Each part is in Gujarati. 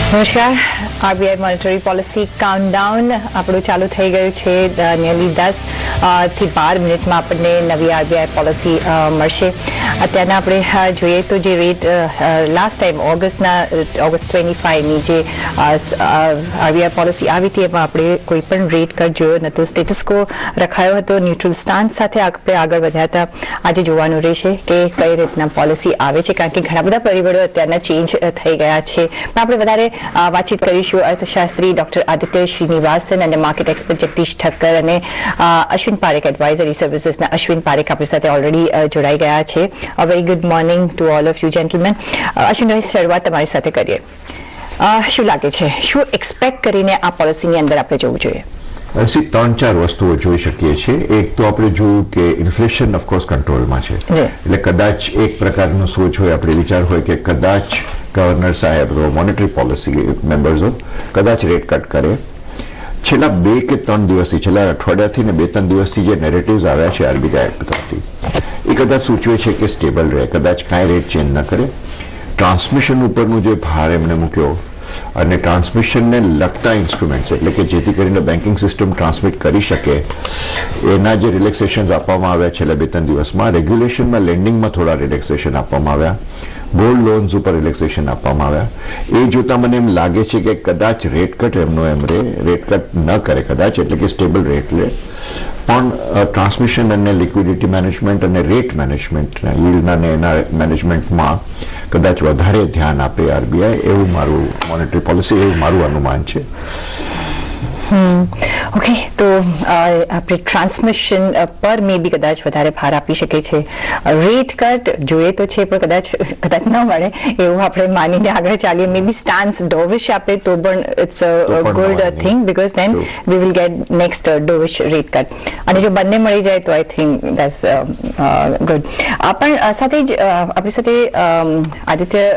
નમસ્કાર. આરબીઆઈ મોનેટરી પોલિસી કાઉન્ટડાઉન આપણું ચાલુ થઈ ગયું છે. નિયરલી 10 થી 12 મિનિટમાં આપણને નવી આરબીઆઈ પોલિસી મળશે. અત્યારના આપણે જોઈએ તો જે રેટ લાસ્ટ ટાઈમ ઓગસ્ટ 25ની જે આરબીઆઈ પોલિસી આવી હતી એમાં આપણે કોઈ પણ રેટ કટ જોયો નહોતો. સ્ટેટસ કો રખાયો હતો. ન્યુટ્રલ સ્ટાન્સ સાથે આપણે આગળ વધ્યા હતા. આજે જોવાનું રહેશે કે કઈ રીતના પોલિસી આવે છે, કારણ કે ઘણા બધા પરિબળો અત્યારના ચેન્જ થઈ ગયા છે. પણ આપણે વધારે વાતચીત કરીશું અર્થશાસ્ત્રી ડોક્ટર આદિત્ય શ્રીનિવાસન અને માર્કેટ એક્સપર્ટ જગદીશ ઠક્કર અને અશ્વિન પારેખ એડવાઇઝરી સર્વિસીસના અશ્વિન પારેખ આપણી સાથે ઓલરેડી જોડાઈ ગયા છે. A very good morning to all of you gentleman. અશ્વિનભાઈ, શરૂઆત તમારી સાથે કરીએ. શું લાગે છે, શું એક્સપેક્ટ કરીને આ પોલિસીની અંદર આપણે જોવું જોઈએ? ત્રણ ચાર વસ્તુઓ જોઈ શકીએ છીએ. એક તો આપણે જોયું કે ઇન્ફ્લેશન ઓફકોર્સ કંટ્રોલમાં છે, એટલે કદાચ એક પ્રકારનો સોચ હોય, આપણે વિચાર હોય કે કદાચ ગવર્નર સાહેબ મોનેટરી પોલિસી મેમ્બર્સો કદાચ રેટ કટ કરે. છેલ્લા 2 કે 3 દિવસથી, છેલ્લા અઠવાડિયાથી ને 2-3 દિવસથી જે નેરેટિવ્સ આવ્યા છે આરબીઆઈ તરફથી, એ કદાચ સૂચવે છે કે સ્ટેબલ રહે, કદાચ કાંઈ રેટ ચેન્જ ન કરે. ટ્રાન્સમિશન ઉપરનું જે ભાર એમને મૂક્યો અને ટ્રાન્સમિશનને લગતા ઇન્સ્ટ્રુમેન્ટ્સ, એટલે કે જેથી કરીને બેન્કિંગ સિસ્ટમ ટ્રાન્સમિટ કરી શકે, એના જે રિલેક્સેશન આપવામાં આવ્યા છેલ્લા 2-3 દિવસમાં. રેગ્યુલેશનમાં, લેન્ડિંગમાં થોડા રિલેક્સેશન આપવામાં આવ્યા. ગોલ્ડ લોન્સ ઉપર રિલેક્સેશન આપવામાં આવ્યા. એ જોતા મને એમ લાગે છે કે કદાચ રેટ કટ એમનો એમ રહે, રેટ કટ ન કરે કદાચ, એટલે કે સ્ટેબલ રેટ લે, પણ ટ્રાન્સમિશન અને લિક્વિડિટી મેનેજમેન્ટ અને રેટ મેનેજમેન્ટના, યીલ્ડના ને એના મેનેજમેન્ટમાં કદાચ વધારે ધ્યાન આપે આરબીઆઈ, એવું મારું મોનેટરી પોલિસી, એવું મારું અનુમાન છે. ઓકે, તો આપણે ટ્રાન્સમિશન પર મે બી કદાચ વધારે ભાર આપી શકે છે. રેટ કટ જોઈએ તો છે, પણ કદાચ ન મળે એવું આપણે માનીને આગળ ચાલીએ. મે બી સ્ટાન્સ ડોવિશ આપે તો પણ it's a good thing, because then we will get next dovish rate cut. અને જો બંને મળી જાય તો આઈ થિંક દેટ્સ ગુડ. પણ સાથે જ આપણી સાથે આદિત્ય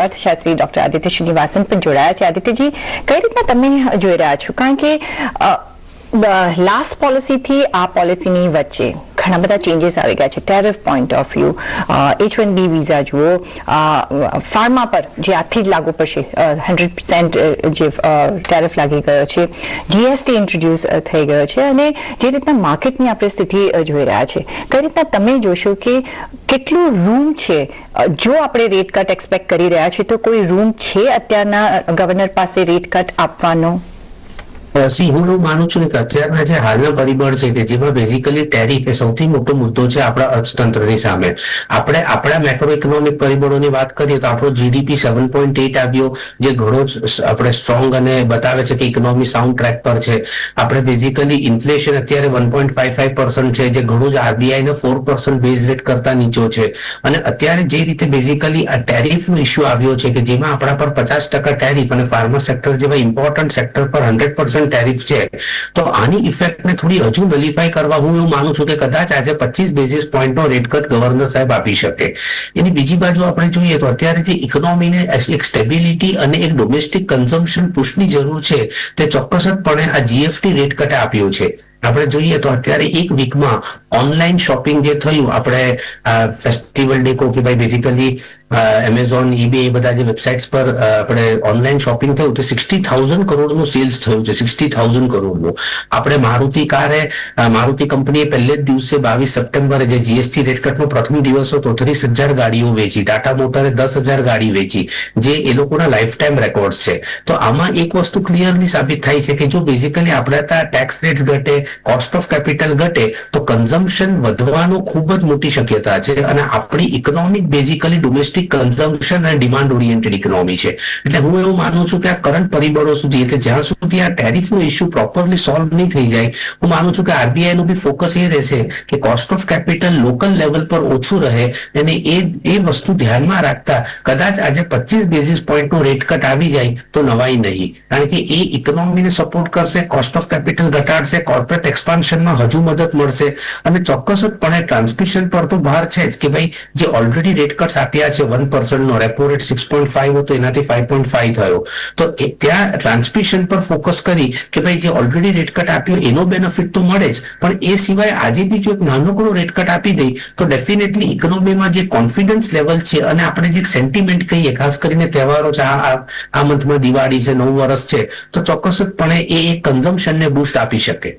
અર્થશાસ્ત્રી ડોક્ટર આદિત્ય શ્રીનિવાસન પણ જોડાયા છે. આદિત્યજી, કઈ રીતના તમે જોઈ રહ્યા છો? કારણ કે લાસ્ટ પોલિસીથી આ પોલિસીની વચ્ચે ઘણા બધા ચેન્જીસ આવી ગયા છે. Tariff point of view, H1B visa જુઓ, ફાર્મા પર જે આજથી જ લાગુ પડશે 100% જે ટેરિફ લાગી ગયો છે, જીએસટી ઇન્ટ્રોડ્યુસ થઈ ગયો છે, અને જે રીતના માર્કેટની આપણે સ્થિતિ જોઈ રહ્યા છે, કઈ રીતના તમે જોશો કે કેટલું રૂમ છે? જો આપણે રેટ કટ એક્સપેક્ટ કરી રહ્યા છીએ તો કોઈ રૂમ છે અત્યારના ગવર્નર પાસે રેટ કટ આપવાનો? હું એવું માનું છું કે અત્યારના જે હાલના પરિબળ છે કે જેમાં બેઝિકલી ટેરિફ એ સૌથી મોટો મુદ્દો છે આપણા અર્થતંત્રની સામે. આપણે આપણા મેક્રો ઇકોનોમિક પરિબળોની વાત કરીએ તો આપણો જીડીપી 7.8 આવ્યો, જે ઘણો આપણે સ્ટ્રોંગ અને બતાવે છે કે ઇકોનોમી સાઉન્ડ ટ્રેક પર છે. આપણે બેઝિકલી ઇન્ફ્લેશન અત્યારે 1.55% છે, જે ઘણું જ આરબીઆઈ ના 4% બેઝ રેટ કરતા નીચો છે. અને અત્યારે જે રીતે બેઝિકલી આ ટેરિફનો ઇસ્યુ આવ્યો છે કે જેમાં આપણા પર 50% ટેરિફ અને ફાર્મા સેક્ટર જેવા ઇમ્પોર્ટન્ટ સેક્ટર પર 100% ટેરિફ છે, તો આની ઇફેક્ટને થોડી હજુ નલિફાઈ કરવા હું એવું માનું છું કે કદાચ આજે 25 બેઝિસ પોઈન્ટનો રેટ કટ ગવર્નર સાહેબ આપી શકે. એની બીજી બાજુ આપણે જોઈએ તો અત્યારે જે ઇકોનોમીને એક સ્ટેબિલિટી અને એક ડોમેસ્ટિક કન્ઝમ્પશન પુશની જરૂર છે, તે ચોક્કસપણે આ જીએફટી રેટ કટે આપ્યું છે. આપણે જોઈએ તો અત્યારે એક વીકમાં ઓનલાઈન શોપિંગ જે થયું, આપણે ફેસ્ટિવલ ડે કહો કે ભાઈ બેઝિકલી એમેઝોન, ઈબે, એ બધા જે વેબસાઇટ્સ પર આપણે ઓનલાઈન શોપિંગ થયું તો 60,000 કરોડનું સેલ્સ થયું છે. 60,000 કરોડનું. આપણે મારુતિ કંપનીએ પહેલે જ દિવસે 22 સપ્ટેમ્બરે જે જીએસટી રેટ કટનો પ્રથમ દિવસ હતો 30,000 ગાડીઓ વેચી. ટાટા મોટરે 10,000 ગાડી વેચી, જે એ લોકોના લાઈફ ટાઈમ રેકોર્ડ છે. તો આમાં એક વસ્તુ ક્લિયરલી સાબિત થાય છે કે જો બેઝિકલી આપણે ટેક્સ રેટ્સ ઘટે, કોસ્ટ ઓફ કેપિટલ ઘટે, તો કન્ઝમ્પશન વધવાનો ખૂબ જ મોટી શક્યતા છે. અને આપણી ઇકોનોમિક બેઝિકલી ડોમેસ્ટિક કન્ઝમ્પશન અને ડિમાન્ડ ઓરિએન્ટેડ ઇકોનોમી છે. એટલે હું એવું માનું છું કે આ કરંટ પરિબળો સુધી, એટલે જ્યાં સુધી આ ટેરિફનો ઇસ્યુ પ્રોપરલી સોલ્વ નહીં થઈ જાય, હું માનું છું કે આરબીઆઈ નું બી ફોકસ એ રહેશે કે cost of capital local level પર ઓછું રહે, અને એ વસ્તુ ધ્યાનમાં રાખતા કદાચ આજે 25 બેઝિસ પોઈન્ટનો રેટ કટ આવી જાય તો નવાઈ નહીં, કારણ કે એ ઇકોનોમીને સપોર્ટ કરશે, કોસ્ટ ઓફ કેપિટલ ઘટાડશે, કોર્પોરેટ પ્રોડક્ટ એક્સપાન્શનમાં હજુ મદદ મળશે. અને ચોક્કસપણે ટ્રાન્સમિશન પર તો ભાર છે જ કે ભાઈ જે ઓલરેડી રેટ કટ્સ આપ્યા છે 1% નો રેપો રેટ 6.5 હતો એનાથી 5.5 થયો, તો ત્યાં ટ્રાન્સમિશન પર ફોકસ કરી કે ભાઈ જે ઓલરેડી રેટ કટ આપ્યો એનો બેનિફિટ તો મળે જ, પણ એ સિવાય આજે બી જો એક નાનકડો રેટ કટ આપી દઈ તો ડેફિનેટલી ઇકોનોમીમાં જે કોન્ફિડન્સ લેવલ છે અને આપણે જે સેન્ટિમેન્ટ કહીએ, ખાસ કરીને તહેવારો છે, આ મંથમાં દિવાળી છે, નવું વર્ષ છે, તો ચોક્કસપણે એ કન્ઝમ્પશનને બૂસ્ટ આપી શકે.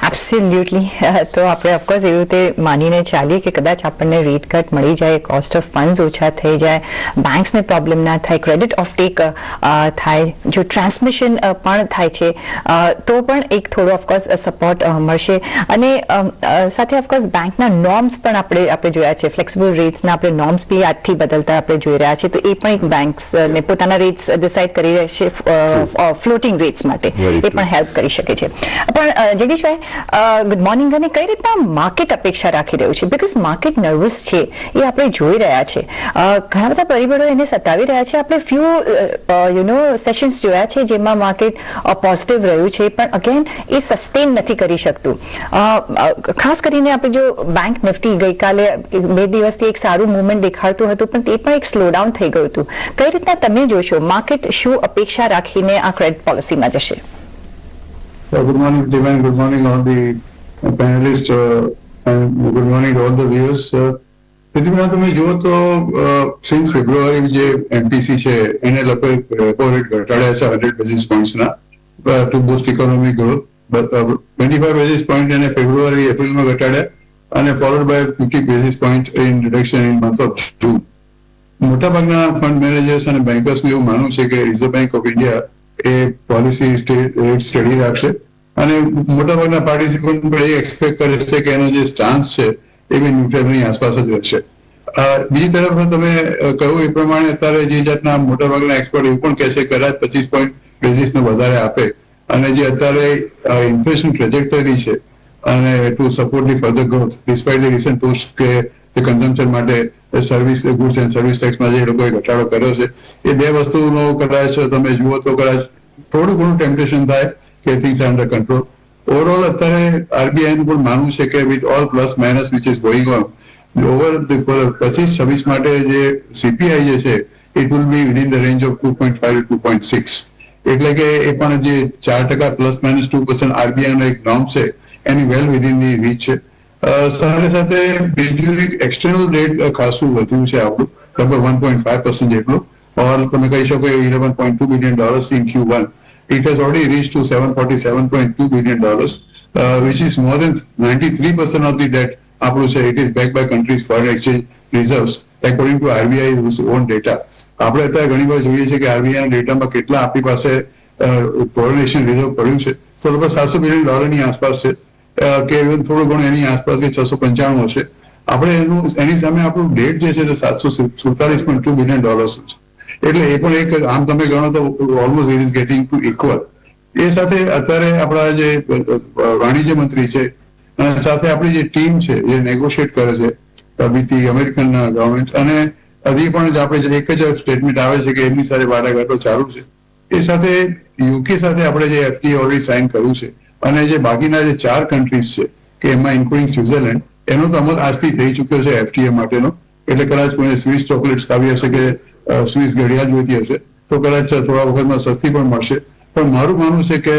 એબ્સોલ્યુટલી. તો આપણે ઓફકોર્સ એવી રીતે માનીને ચાલીએ કે કદાચ આપણને રેટ કટ મળી જાય, કોસ્ટ ઓફ ફંડ્સ ઓછા થઈ જાય, બેંક્સને પ્રોબ્લેમ ના થાય, ક્રેડિટ ઓફટેક થાય, જો ટ્રાન્સમિશન પણ થાય છે તો પણ એક થોડો ઓફકોર્સ સપોર્ટ મળશે. અને સાથે ઓફકોર્સ બેંકના નોર્મ્સ પણ આપણે જોયા છે, ફ્લેક્સિબલ રેટ્સના આપણે નોર્મ્સ બી આજથી બદલતા આપણે જોઈ રહ્યા છીએ, તો એ પણ એક બેંક્સને પોતાના રેટ્સ ડિસાઇડ કરી રહેશે ફ્લોટિંગ રેટ્સ માટે, એ પણ હેલ્પ કરી શકે છે. પણ જગદીશભાઈ, ગુડ મોર્નિંગ. અને કઈ રીતના માર્કેટ અપેક્ષા રાખી રહ્યું છે? બીકોઝ માર્કેટ નર્વસ છે એ આપણે જોઈ રહ્યા છે, ઘણા બધા પરિબળો એને સતાવી રહ્યા છે. આપણે ફ્યુ સેશન્સ જોયા છે જેમાં માર્કેટ પોઝિટિવ રહ્યું છે, પણ અગેન એ સસ્ટેન નથી કરી શકતું. ખાસ કરીને આપણે જો બેંક નિફ્ટી ગઈકાલે 2 દિવસથી એક સારું મુવમેન્ટ દેખાડતું હતું, પણ તે પણ એક સ્લો ડાઉન થઈ ગયું હતું. કઈ રીતના તમે જોશો માર્કેટ શું અપેક્ષા રાખીને આ ક્રેડિટ પોલિસીમાં જશે? Good morning, Divine. Good morning, all the panelists, and good morning to all the viewers. પૃથ્વીના તમે જુઓ તો સિન્સ ફેબ્રુઆરી જે એમપીસી છે એને લગભગ રેપો રેટ ઘટાડ્યા છે 100 બેઝિસ પોઈન્ટ્સના to boost economic growth. 25 basis point એને ફેબ્રુઆરી એપ્રિલમાં ઘટાડ્યા અને followed by 50 basis point in reduction in month of June. મોટાભાગના ફંડ મેનેજર્સ અને બેન્કર્સનું એવું માનવું છે કે રિઝર્વ બેંક ઓફ ઇન્ડિયા એ પોલિસી રેટ સ્ટડી રાખશે અને મોટાભાગના પાર્ટિસિપન્ટ પણ એ એક્સપેક્ટ કરે છે કે એનો જે સ્ટાન્સ છે એ બી ન્યુટ્રલની આસપાસ જ રહેશે. બીજી તરફ તમે કહ્યું એ પ્રમાણે અત્યારે જે જાતના મોટાભાગના એક્સપર્ટ એવું પણ કહે છે કે કદાચ 25 પોઈન્ટ બેઝિસનો વધારે આપે અને જે અત્યારે ઇન્ફ્લેશન ટ્રેજેક્ટરી છે અને to support the further growth despite the recent push કે જે કન્ઝમ્પશન માટે સર્વિસ ગુડ્સ એન્ડ સર્વિસ ટેક્સમાં જે લોકોએ ઘટાડો કર્યો છે, એ બે વસ્તુનો કદાચ તમે જુઓ તો કદાચ થોડું ઘણું ટેમ્પટેશન થાય કે things are under control. Overall અત્યારે આરબીઆઈનું પણ માનવું છે કે with all plus minus which is going on over 25-26 માટે જે સીપીઆઈ જે છે it will be within the range of 2.5 to 2.6, એટલે કે એ પણ જે 4% પ્લસ માઇનસ 2% આરબીઆઈનો એક નોર્મ છે એની વેલ વિધિન ધી રીચ છે. સાથે સાથે બીજું એક એક્સટર્નલ રેટ ખાસું વધ્યું છે આપણું, લગભગ 1.5% જેટલું, ઓર તમે કહી શકો $11.2 billion in Q1. It has already reached to $747.2 billion, which is more than 93% of the debt આપણું છે. It is backed by countries' foreign exchange reserves according to RBI's own data. આપણે અત્યારે ઘણી વાર જોઈએ છીએ કે આરબીઆઈ ડેટામાં કેટલા આપણી પાસે ફોરેન એક્સચેન્જ રિઝર્વ પડ્યું છે, તો લગભગ $700 billion આસપાસ છે કે થોડું ઘણું એની આસપાસ કે 695 હશે. આપણે એની સામે આપણું ડેટ જે છે તે $747.2 billion છે, એટલે એ પણ એક આમ તમે ગણો તો almost it is getting to equal. એ સાથે અત્યારે આપણા જે વાણિજ્ય મંત્રી છે અને સાથે આપણી જે ટીમ છે જે નેગોશિએટ કરે છે વિથ ધી અમેરિકન ગવર્મેન્ટ, અને હજી પણ આપણે એક જ સ્ટેટમેન્ટ આવે છે કે એમની સાથે વાટાઘાટો ચાલુ છે. એ સાથે યુકે સાથે આપણે જે એફટીએ ઓલરેડી સાઇન કર્યું છે અને જે બાકીના જે 4 કન્ટ્રીઝ છે કે એમાં ઇન્ક્લુડિંગ સ્વિટ્ઝરલેન્ડ, એનો તો અમલ આજથી થઈ ચુક્યો છે એફટીએ માટેનો. એટલે કદાચ કોઈને સ્વિસ ચોકલેટ્સ ખાવી હશે કે સ્વિસ ઘડિયાળ જોઈતી હશે તો કદાચ થોડા વખતમાં સસ્તી પણ મળશે. પણ મારું માનવું છે કે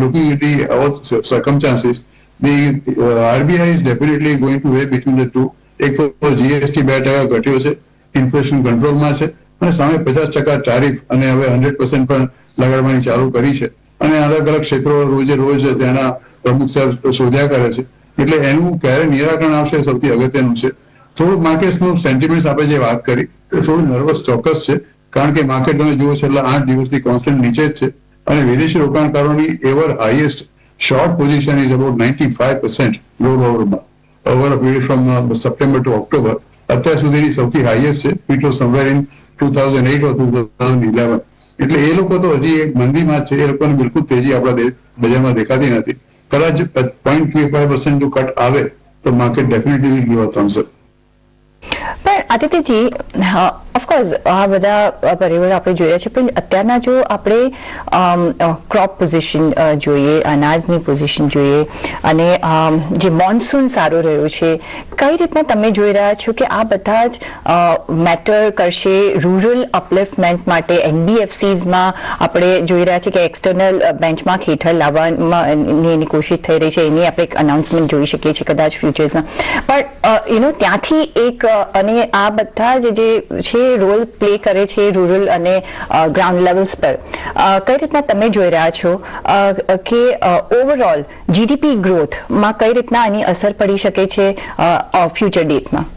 looking at the all circumstances the RBI is definitely going to way between the two. એક તો જીએસટી 2% ઘટ્યો છે, ઇન્ફ્લેશન કંટ્રોલમાં છે, અને સામે 50% ટારિફ અને હવે 100% પણ લગાડવાની ચાલુ કરી છે. અને અલગ અલગ ક્ષેત્રો રોજે રોજ તેના પ્રમુખ સાહેબ શોધ્યા કરે છે. એટલે એનું ક્યારે નિરાકરણ આવશે સૌથી અગત્યનું છે. થોડું માર્કેટનું સેન્ટિમેન્ટ આપણે જે વાત કરી એ થોડું નર્વસ ચોક્કસ છે, કારણ કે માર્કેટ તમે જુઓ છેલ્લા 8 દિવસથી કોન્સ્ટન્ટ નીચે જ છે અને વિદેશી રોકાણકારોની ever highest short position is about 95% roll ઓવરમાં over a period from September to October. અત્યાર સુધીની સૌથી હાઈએસ્ટ છે. It was somewhere in 2008 or 2011. એટલે એ લોકો તો હજી એક મંદીમાં છે, એ લોકોને બિલકુલ તેજી આપણા બજારમાં દેખાતી નથી. કદાચ 0.25% જો કટ આવે તો market definitely give a Thums up. પણ આદિત્યજી, ઓફકોર્સ આ બધા પરિબળો આપણે જોયા છે, પણ અત્યારના જો આપણે ક્રોપ પોઝિશન જોઈએ, અનાજની પોઝિશન જોઈએ, અને જે મોન્સૂન સારું રહ્યું છે, કઈ રીતના તમે જોઈ રહ્યા છો કે આ બધા જ મેટર કરશે રૂરલ અપલિફ્ટમેન્ટ માટે? એનબીએફસીઝમાં આપણે જોઈ રહ્યા છીએ કે એક્સટર્નલ બેન્ચમાર્ક હેઠળ લાવવાની એની કોશિશ થઈ રહી છે, એની આપણે એક અનાઉન્સમેન્ટ જોઈ શકીએ છીએ કદાચ ફ્યુચર્સમાં. પણ ત્યાંથી એક અને આ બધા જે છે રોલ પ્લે કરે છે રૂરલ અને ગ્રાઉન્ડ લેવલ્સ પર, કઈ રીતના તમે જોઈ રહ્યા છો કે ઓવરઓલ જીડીપી ગ્રોથમાં કઈ રીતના એની અસર પડી શકે છે ફ્યુચર ડેટમાં?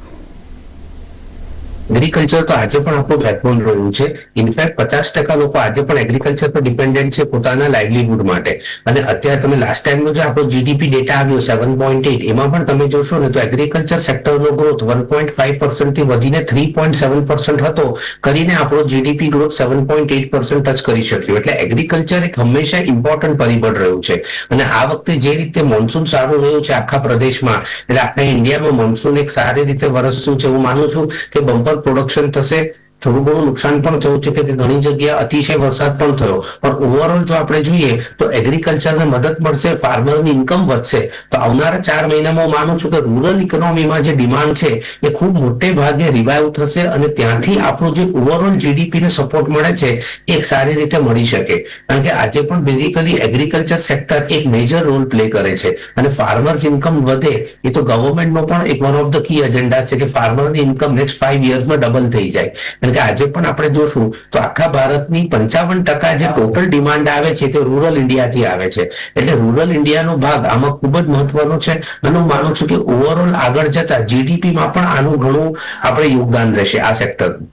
એગ્રીકલ્ચર તો આજે પણ આપણું બેકબોન રહ્યું છે. ઇનફેક્ટ 50% લોકો આજે પણ એગ્રીકલ્ચર પર ડિપેન્ડન્ટ છે પોતાના લાઇવલીહુડ માટે. અને અત્યારે તમે લાસ્ટ ટાઈમનો જે આપણો જીડીપી ડેટા આવ્યો 7.8, એમાં પણ તમે જોશો ને તો એગ્રીકલ્ચર સેક્ટરનો ગ્રોથ 1.5% થી વધીને 3.7% હતો, કરીને આપણો જીડીપી ગ્રોથ 7.8% ટચ કરી શક્યો. એટલે એગ્રીકલ્ચર એક હંમેશા ઇમ્પોર્ટન્ટ પરિબળ રહ્યું છે. અને આ વખતે જે રીતે મોન્સૂન સારું રહ્યું છે આખા પ્રદેશમાં, એટલે આખા ઇન્ડિયામાં મોન્સૂન એક સારી રીતે વરસતું છે. હું માનું છું કે બમ્પર પ્રોડક્શન થશે. થોડું ઘણું નુકસાન પણ થયું છે કે ઘણી જગ્યા અતિશય વરસાદ પણ થયો, પણ ઓવરઓલ જો આપણે જોઈએ તો એગ્રીકલ્ચરને મદદ મળશે, ફાર્મરની ઇન્કમ વધશે. તો આવનારા 4 મહિનામાં હું માનું છું કે રૂરલ ઇકોનોમીમાં જે ડિમાન્ડ છે એ ખૂબ મોટે ભાગે રિવાઇવ થશે, અને ત્યાંથી આપણું જે ઓવરઓલ જીડીપીને સપોર્ટ મળે છે એ સારી રીતે મળી શકે. કારણ કે આજે પણ બેઝિકલી એગ્રીકલ્ચર સેક્ટર એક મેજર રોલ પ્લે કરે છે, અને ફાર્મર્સ ઇન્કમ વધે એ તો ગવર્મેન્ટનો પણ એક one of the key agenda છે કે ફાર્મરની ઇન્કમ નેક્સ્ટ 5 યર્સમાં ડબલ થઈ જાય. કે આજે પણ આપણે જોશું તો આખા ભારતની 55% જે ટોટલ ડિમાન્ડ આવે છે તે રૂરલ ઇન્ડિયાથી આવે છે. એટલે રૂરલ ઇન્ડિયાનો ભાગ આમાં ખૂબ જ મહત્વનો છે, અને હું માનું છું કે ઓવરઓલ આગળ જતા જીડીપીમાં પણ આનું ઘણું આપણે યોગદાન રહેશે આ સેક્ટરનું.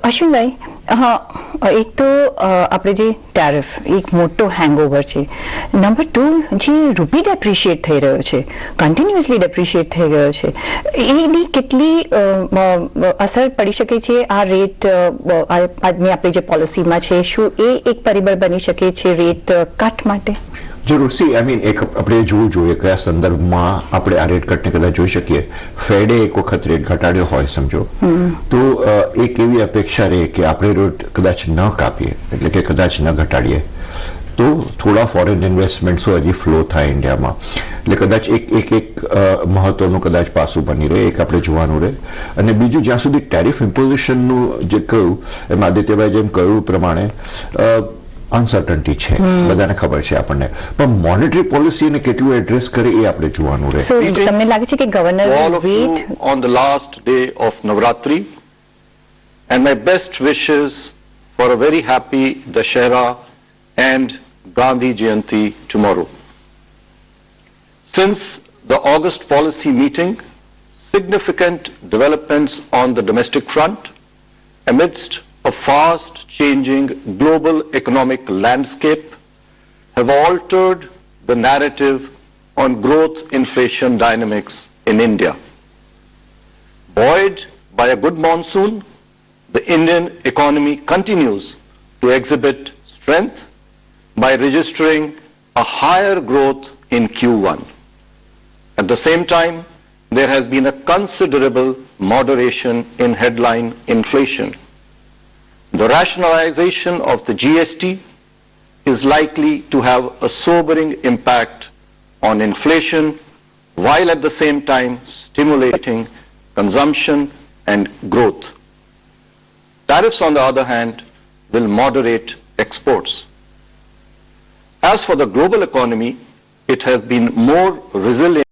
અશ્વિનભાઈ, હા, એક તો આપણે જે ટેરિફ એક મોટો હેંગઓવર છે. નંબર 2, જે રૂપી ડેપ્રિશિએટ થઈ રહ્યો છે, કન્ટિન્યુઅસલી ડેપ્રિશિએટ થઈ ગયો છે, એની કેટલી અસર પડી શકે છે આ રેટ આજની આપણી જે પોલિસીમાં છે? શું એ એક પરિબળ બની શકે છે રેટ કટ માટે? જરૂર. સી આઈ મીન એક આપણે જોવું જોઈએ કયા સંદર્ભમાં આપણે આ રેટ કટને કદાચ જોઈ શકીએ. ફેડે એક વખત રેટ ઘટાડ્યો હોય સમજો, તો એક એવી અપેક્ષા રહે કે આપણે રેટ કદાચ ન કાપીએ, એટલે કે કદાચ ન ઘટાડીએ, તો થોડા ફોરેન ઇન્વેસ્ટમેન્ટ્સો હજી ફ્લો થાય ઇન્ડિયામાં. એટલે કદાચ એક મહત્વનું કદાચ પાસું બની રહે, એક આપણે જોવાનું રહે. અને બીજું, જ્યાં સુધી ટેરિફ ઇમ્પોઝિશનનું જે કહ્યું એમ આદિત્યભાઈ જેમ કહ્યું પ્રમાણે અનસર્ટનિટી છે, બધાને ખબર છે આપણને, પણ મોનેટરી પોલિસીને કેટલું એડ્રેસ કરે એ આપણે જોવાનું રહે. તમને લાગે છે કે governor all of you on the last day of Navratri, and my best wishes for a very happy Dashera and Gandhi Jayanti tomorrow. Since the August policy meeting, significant developments on the domestic front amidst a fast changing global economic landscape have altered the narrative on growth inflation dynamics in India. Buoyed by a good monsoon, the Indian economy continues to exhibit strength by registering a higher growth in Q1. At the same time, there has been a considerable moderation in headline inflation. The rationalization of the GST is likely to have a sobering impact on inflation, while at the same time stimulating consumption and growth. Tariffs, on the other hand, will moderate exports. As for the global economy, it has been more resilient